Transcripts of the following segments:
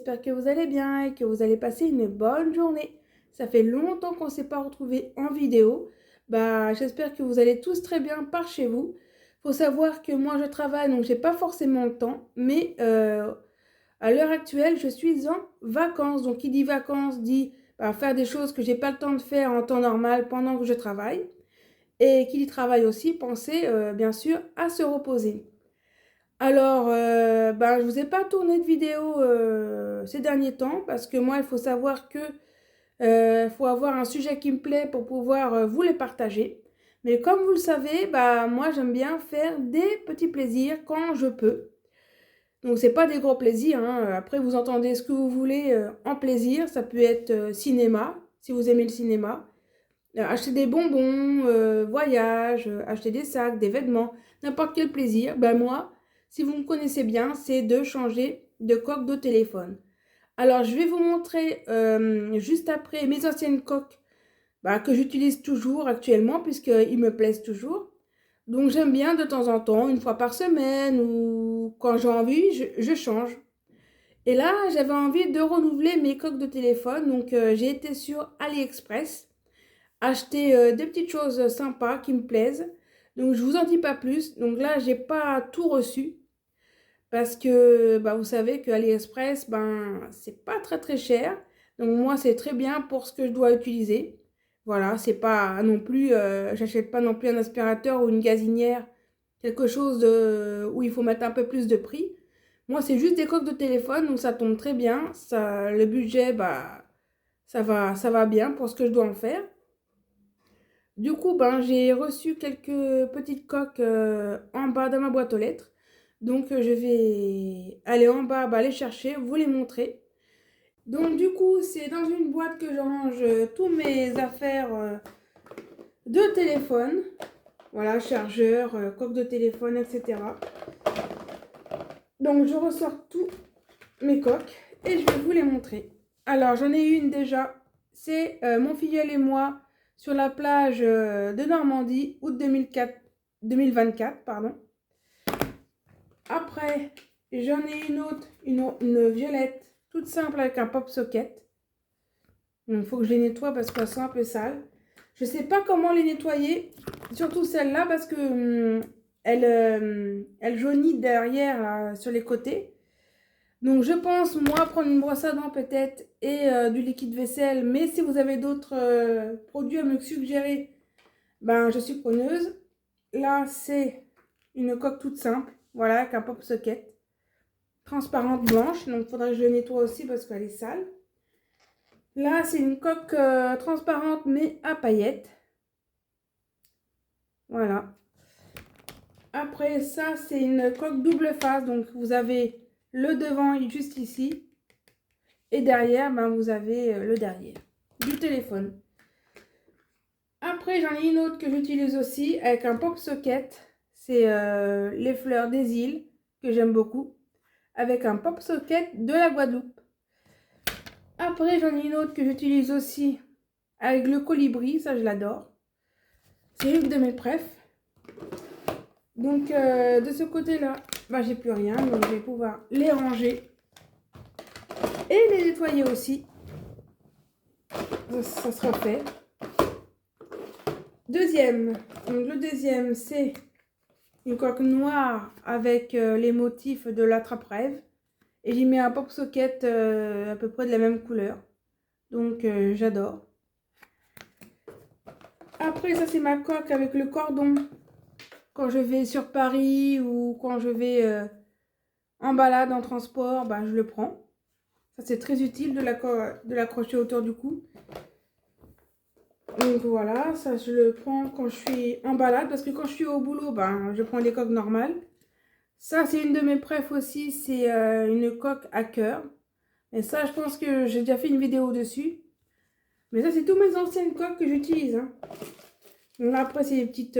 j'espère que vous allez bien et que vous allez passer une bonne journée. Ça fait longtemps qu'on ne s'est pas retrouvés en vidéo. J'espère que vous allez tous très bien par chez vous. Faut savoir que moi je travaille donc j'ai pas forcément le temps, mais à l'heure actuelle je suis en vacances. Donc qui dit vacances dit faire des choses que j'ai pas le temps de faire en temps normal pendant que je travaille. Et qui dit travail aussi, pensez bien sûr à se reposer. Alors, je vous ai pas tourné de vidéo ces derniers temps parce que moi, il faut savoir que faut avoir un sujet qui me plaît pour pouvoir vous les partager. Mais comme vous le savez, moi, j'aime bien faire des petits plaisirs quand je peux. Donc, c'est pas des gros plaisirs, hein. Après, vous entendez ce que vous voulez en plaisir. Ça peut être cinéma, si vous aimez le cinéma. Acheter des bonbons, voyage, acheter des sacs, des vêtements, n'importe quel plaisir. Moi, si vous me connaissez bien, c'est de changer de coque de téléphone. Alors, je vais vous montrer juste après mes anciennes coques que j'utilise toujours actuellement puisqu'ils me plaisent toujours. Donc, j'aime bien de temps en temps, une fois par semaine ou quand j'ai envie, je change. Et là, j'avais envie de renouveler mes coques de téléphone. Donc, j'ai été sur AliExpress acheter des petites choses sympas qui me plaisent. Donc, je vous en dis pas plus. Donc là, j'ai pas tout reçu parce que vous savez que AliExpress, c'est pas très très cher. Donc moi, c'est très bien pour ce que je dois utiliser. Voilà, c'est pas non plus, j'achète pas non plus un aspirateur ou une gazinière, quelque chose où il faut mettre un peu plus de prix. Moi, c'est juste des coques de téléphone, donc ça tombe très bien. Ça, le budget, ça va bien pour ce que je dois en faire. Du coup, j'ai reçu quelques petites coques en bas dans ma boîte aux lettres. Donc, je vais aller en bas, les chercher, vous les montrer. Donc, du coup, c'est dans une boîte que je range tous mes affaires de téléphone. Voilà, chargeur, coque de téléphone, etc. Donc, je ressors tous mes coques et je vais vous les montrer. Alors, j'en ai une déjà. C'est mon filleul et moi sur la plage de Normandie, août 2024, pardon. Après, j'en ai une autre, une violette, toute simple avec un pop socket. Donc, il faut que je les nettoie parce qu'elles sont un peu sales. Je ne sais pas comment les nettoyer, surtout celle-là parce que elle jaunit derrière là, sur les côtés. Donc je pense, moi, prendre une brosse à dents peut-être et du liquide vaisselle. Mais si vous avez d'autres produits à me suggérer, je suis preneuse. Là, c'est une coque toute simple. Voilà, avec un pop socket. Transparente blanche. Donc il faudrait que je le nettoie aussi parce qu'elle est sale. Là, c'est une coque transparente mais à paillettes. Voilà. Après ça, c'est une coque double face. Donc vous avez le devant juste ici. Et derrière, vous avez le derrière du téléphone. Après, j'en ai une autre que j'utilise aussi avec un pop socket. C'est les fleurs des îles que j'aime beaucoup. Avec un pop socket de la Guadeloupe. Après, j'en ai une autre que j'utilise aussi avec le colibri. Ça, je l'adore. C'est une de mes préf. Donc, de ce côté-là, j'ai plus rien. Donc, je vais pouvoir les ranger. Et les nettoyer aussi. Ça sera fait. Deuxième. Donc, le deuxième, c'est une coque noire avec les motifs de l'attrape-rêve. Et j'y mets un pop socket à peu près de la même couleur. Donc, j'adore. Après, ça, c'est ma coque avec le cordon. Quand je vais sur Paris ou quand je vais en balade, en transport, je le prends. Ça, c'est très utile de l'accrocher autour du cou. Donc voilà, ça je le prends quand je suis en balade parce que quand je suis au boulot, je prends des coques normales. Ça, c'est une de mes préf aussi, c'est une coque à cœur. Et ça, je pense que j'ai déjà fait une vidéo dessus. Mais ça, c'est toutes mes anciennes coques que j'utilise. Hein. Donc là, après, c'est des petites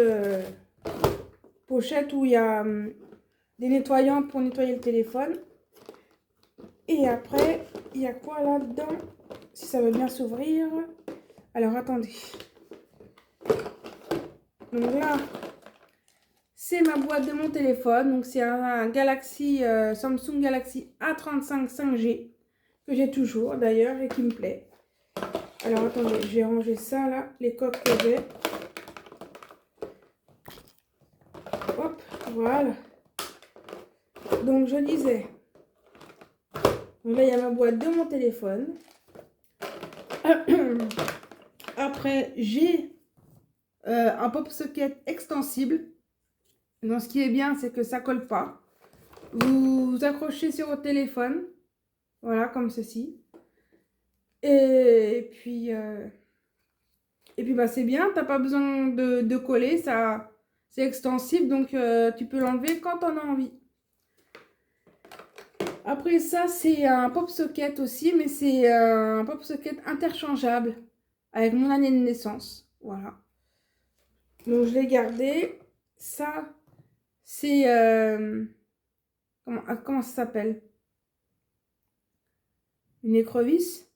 pochettes où il y a des nettoyants pour nettoyer le téléphone. Et après, il y a quoi là-dedans? Si ça veut bien s'ouvrir. Alors, attendez. Donc là, c'est ma boîte de mon téléphone. Donc, c'est un Galaxy, Samsung Galaxy A35 5G que j'ai toujours d'ailleurs et qui me plaît. Alors attendez, j'ai rangé ça là, les coques que j'ai. Hop, voilà. Donc je disais, donc là il y a ma boîte de mon téléphone. Après j'ai un pop socket extensible. Donc ce qui est bien, c'est que ça colle pas. Vous accrochez sur votre téléphone, voilà, comme ceci. Et puis bah, c'est bien, t'as pas besoin de coller, ça c'est extensible, donc tu peux l'enlever quand t'en as envie. Après ça, c'est un pop socket aussi, mais c'est un pop socket interchangeable avec mon année de naissance. Voilà. Donc je l'ai gardé. Ça, c'est comment ça s'appelle? Une écrevisse?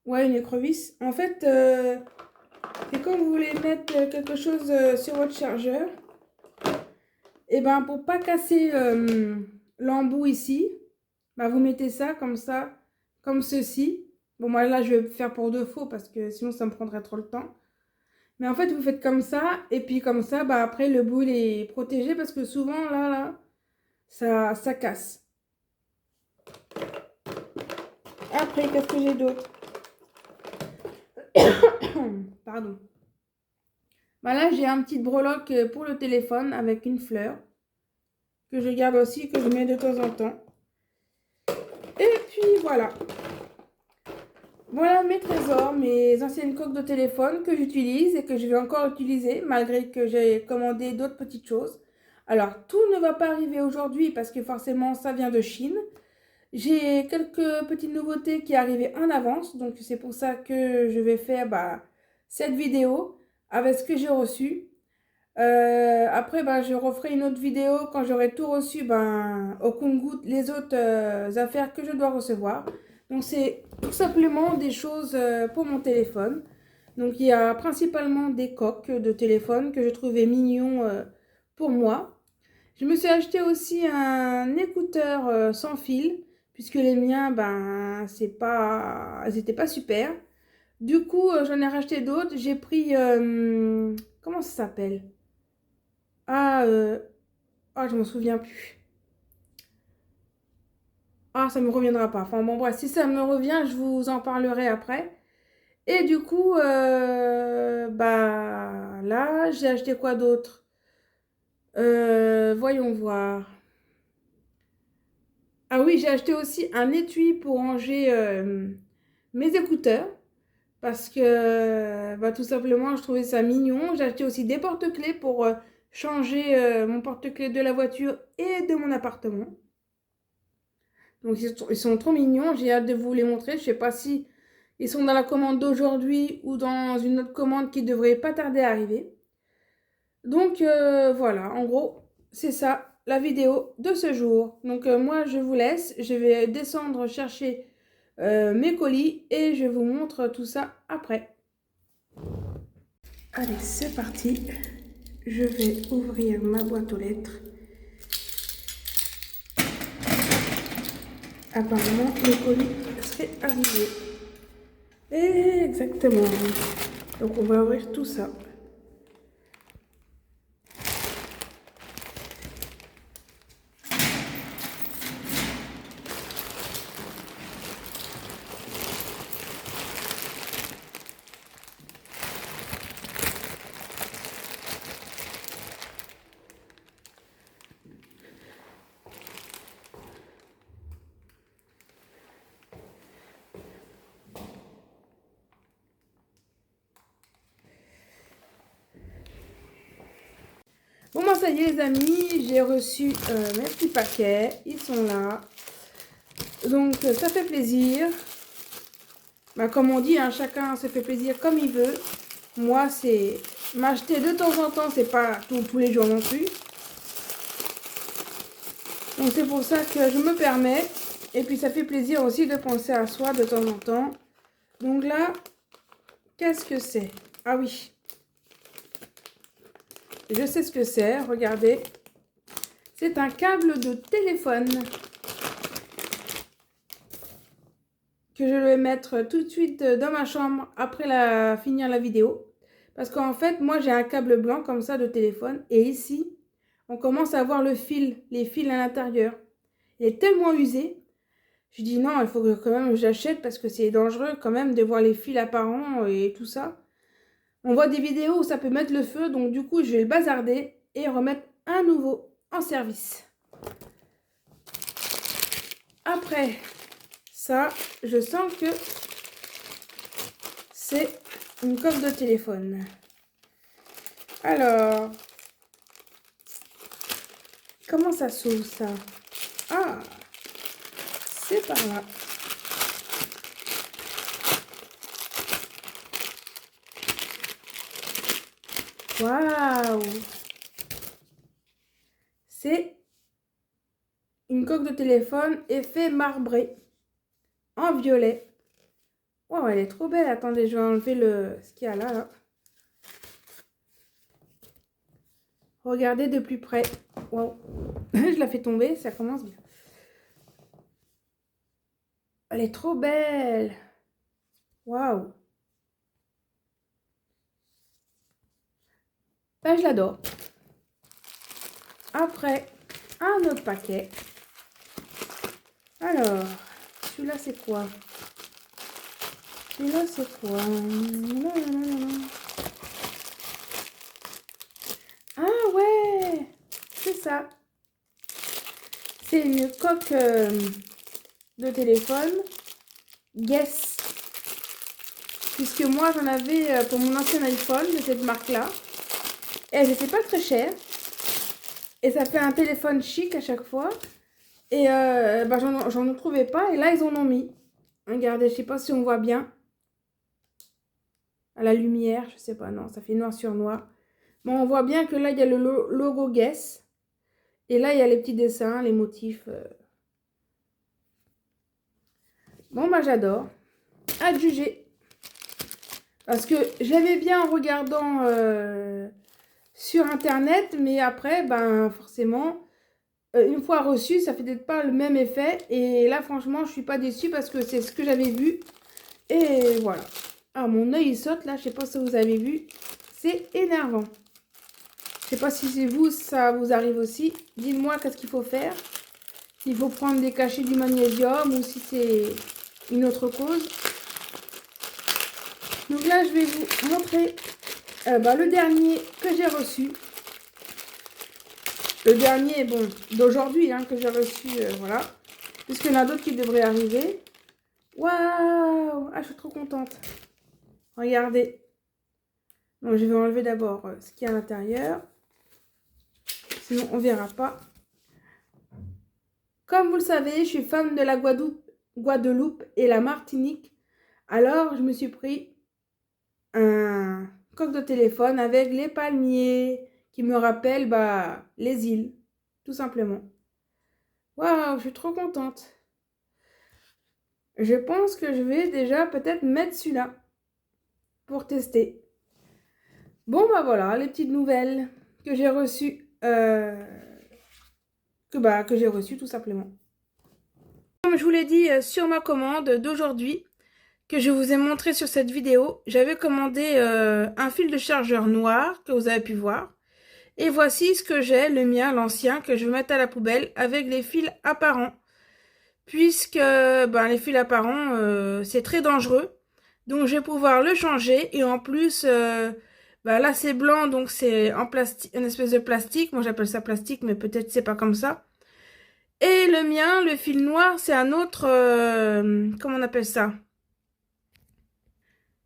Ouais, une écrevisse. En fait, c'est quand vous voulez mettre quelque chose sur votre chargeur. Et ben pour pas casser l'embout ici, bah, vous mettez ça, comme ceci. Bon, moi là je vais faire pour de faux parce que sinon ça me prendrait trop le temps. Mais en fait vous faites comme ça et puis comme ça, bah, après le bout il est protégé parce que souvent là, ça casse. Après, qu'est-ce que j'ai d'autre? Pardon. Bah là j'ai un petit breloque pour le téléphone avec une fleur que je garde aussi, que je mets de temps en temps. Et puis voilà. Voilà mes trésors, mes anciennes coques de téléphone que j'utilise et que je vais encore utiliser malgré que j'ai commandé d'autres petites choses. Alors, tout ne va pas arriver aujourd'hui parce que forcément ça vient de Chine. J'ai quelques petites nouveautés qui arrivent en avance, donc c'est pour ça que je vais faire cette vidéo avec ce que j'ai reçu. Après, je referai une autre vidéo quand j'aurai tout reçu au compte-gouttes, les autres affaires que je dois recevoir. Donc, c'est tout simplement des choses pour mon téléphone. Donc, il y a principalement des coques de téléphone que je trouvais mignons pour moi. Je me suis acheté aussi un écouteur sans fil, puisque les miens, ils n'étaient pas super. Du coup, j'en ai racheté d'autres. J'ai pris, comment ça s'appelle? Ah, je me souviens plus. Ah, ça me reviendra pas. Enfin bon, bref, si ça me revient, je vous en parlerai après. Et du coup, là, j'ai acheté quoi d'autre? Voyons voir. Ah oui, j'ai acheté aussi un étui pour ranger mes écouteurs. Parce que, tout simplement, je trouvais ça mignon. J'ai acheté aussi des porte-clés pour changer mon porte-clés de la voiture et de mon appartement. Donc, ils sont trop mignons. J'ai hâte de vous les montrer. Je ne sais pas si ils sont dans la commande d'aujourd'hui ou dans une autre commande qui devrait pas tarder à arriver. Donc, voilà. En gros, c'est ça, la vidéo de ce jour. Donc, moi, je vous laisse. Je vais descendre chercher mes colis et je vous montre tout ça après. Allez, c'est parti. Je vais ouvrir ma boîte aux lettres. Apparemment, le colis serait arrivé. Exactement. Donc, on va ouvrir tout ça. Bon, moi, ça y est, les amis, j'ai reçu mes petits paquets. Ils sont là. Donc, ça fait plaisir. Comme on dit, hein, chacun se fait plaisir comme il veut. Moi, c'est m'acheter de temps en temps, c'est pas tous les jours non plus. Donc, c'est pour ça que je me permets. Et puis, ça fait plaisir aussi de penser à soi de temps en temps. Donc là, qu'est-ce que c'est? Ah oui. Je sais ce que c'est, regardez. C'est un câble de téléphone. que je vais mettre tout de suite dans ma chambre après finir la vidéo. Parce qu'en fait, moi j'ai un câble blanc comme ça de téléphone. Et ici, on commence à voir les fils à l'intérieur. Il est tellement usé. Je dis non, il faut que quand même j'achète parce que c'est dangereux quand même de voir les fils apparents et tout ça. On voit des vidéos où ça peut mettre le feu. Donc du coup, je vais le bazarder et remettre un nouveau en service. Après ça, je sens que c'est une coque de téléphone. Alors, comment ça s'ouvre ça? Ah, c'est par là. Waouh! C'est une coque de téléphone effet marbré en violet. Wow, elle est trop belle. Attendez, je vais enlever ce qu'il y a là. Regardez de plus près. Wow. Je la fais tomber, ça commence bien. Elle est trop belle. Waouh. Ben, je l'adore. Après, un autre paquet. Alors, celui-là, c'est quoi? Celui-là, c'est quoi? Ah ouais, c'est ça. C'est une coque de téléphone Guess. Puisque moi, j'en avais pour mon ancien iPhone de cette marque-là. Et elles n'étaient pas très chères. Et ça fait un téléphone chic à chaque fois. Et bah, j'en trouvais pas. Et là, ils en ont mis. Regardez, je sais pas si on voit bien. À la lumière, je sais pas. Non, ça fait noir sur noir. Bon, on voit bien que là, il y a le logo Guess. Et là, il y a les petits dessins, les motifs. Bon, bah, j'adore. À juger. Parce que j'aimais bien en regardant sur Internet. Mais après, ben, forcément, une fois reçu, ça fait peut-être pas le même effet. Et là, franchement, je suis pas déçue parce que c'est ce que j'avais vu. Et voilà. Ah, mon œil, il saute là. Je sais pas si vous avez vu. C'est énervant. Je sais pas si c'est vous, ça vous arrive aussi. Dites-moi qu'est-ce qu'il faut faire. S'il faut prendre des cachets du magnésium ou si c'est une autre cause. Donc là, je vais vous montrer le dernier que j'ai reçu. Le dernier, bon, d'aujourd'hui que j'ai reçu, voilà. Puisqu'il y en a d'autres qui devraient arriver. Waouh! Ah, je suis trop contente. Regardez. Donc, je vais enlever d'abord ce qu'il y a à l'intérieur. Sinon, on ne verra pas. Comme vous le savez, je suis fan de la Guadeloupe et la Martinique. Alors, je me suis pris un coque de téléphone avec les palmiers qui me rappellent les îles, tout simplement. Waouh, je suis trop contente. Je pense que je vais déjà peut-être mettre celui-là pour tester. Bon, bah voilà, les petites nouvelles que j'ai reçues. Que j'ai reçues tout simplement. Comme je vous l'ai dit sur ma commande d'aujourd'hui, que je vous ai montré sur cette vidéo, j'avais commandé un fil de chargeur noir que vous avez pu voir. Et voici ce que j'ai, le mien, l'ancien, que je vais mettre à la poubelle avec les fils apparents. Puisque les fils apparents, c'est très dangereux. Donc je vais pouvoir le changer. Et en plus, là c'est blanc, donc c'est en plastique, une espèce de plastique. Moi j'appelle ça plastique, mais peut-être c'est pas comme ça. Et le mien, le fil noir, c'est un autre, comment on appelle ça?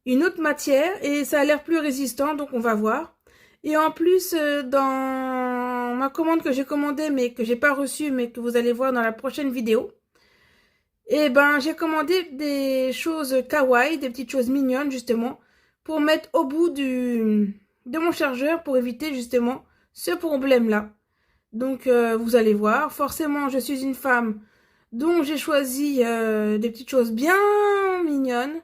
Une autre matière. Et ça a l'air plus résistant, donc on va voir. Et en plus, dans ma commande que j'ai commandée, mais que j'ai pas reçue, mais que vous allez voir dans la prochaine vidéo, et j'ai commandé des choses kawaii, des petites choses mignonnes, justement, pour mettre au bout de mon chargeur, pour éviter, justement, ce problème-là. Donc, vous allez voir, forcément, je suis une femme, donc j'ai choisi des petites choses bien mignonnes.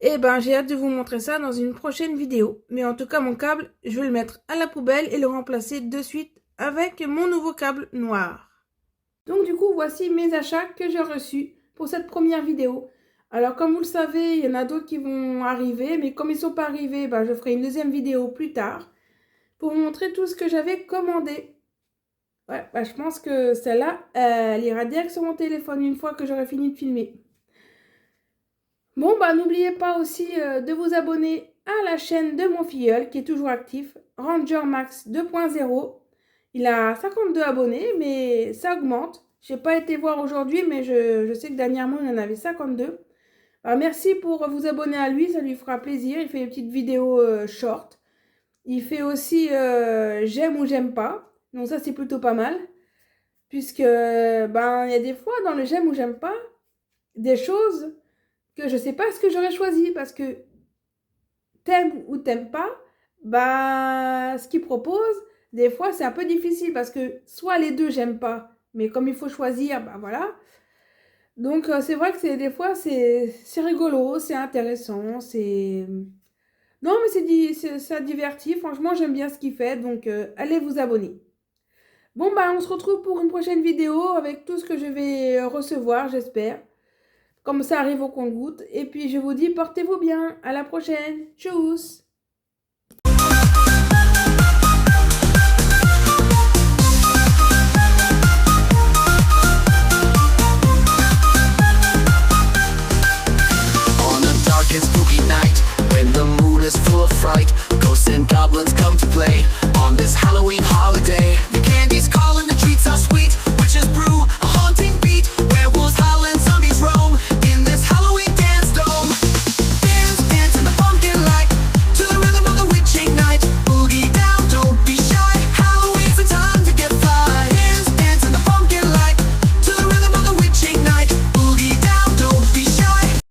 Et j'ai hâte de vous montrer ça dans une prochaine vidéo. Mais en tout cas, mon câble, je vais le mettre à la poubelle et le remplacer de suite avec mon nouveau câble noir. Donc du coup, voici mes achats que j'ai reçus pour cette première vidéo. Alors, comme vous le savez, il y en a d'autres qui vont arriver, mais comme ils ne sont pas arrivés, bah, je ferai une deuxième vidéo plus tard pour vous montrer tout ce que j'avais commandé. Ouais, bah, je pense que celle-là, elle ira direct sur mon téléphone une fois que j'aurai fini de filmer. Bon, bah, n'oubliez pas aussi de vous abonner à la chaîne de mon filleul qui est toujours actif, Ranger Max 2.0. Il a 52 abonnés, mais ça augmente. Je n'ai pas été voir aujourd'hui, mais je sais que dernièrement, il en avait 52. Alors, merci pour vous abonner à lui, ça lui fera plaisir. Il fait des petites vidéos short. Il fait aussi j'aime ou j'aime pas. Donc ça, c'est plutôt pas mal. Puisque, ben, il y a des fois dans le j'aime ou j'aime pas, des choses que je sais pas ce que j'aurais choisi. Parce que t'aimes ou t'aimes pas, bah, ce qu'il propose, des fois, c'est un peu difficile. Parce que soit les deux, j'aime pas. Mais comme il faut choisir, bah voilà. Donc, c'est vrai que des fois, c'est rigolo, c'est intéressant, c'est... Non, mais ça divertit. Franchement, j'aime bien ce qu'il fait, donc allez vous abonner. Bon, bah, on se retrouve pour une prochaine vidéo avec tout ce que je vais recevoir, j'espère. Comme ça arrive au compte-gouttes. Et puis, je vous dis, portez-vous bien. À la prochaine. Tchuss! Spooky night when the moon is full of fright, ghosts and goblins come to play on this Halloween holiday.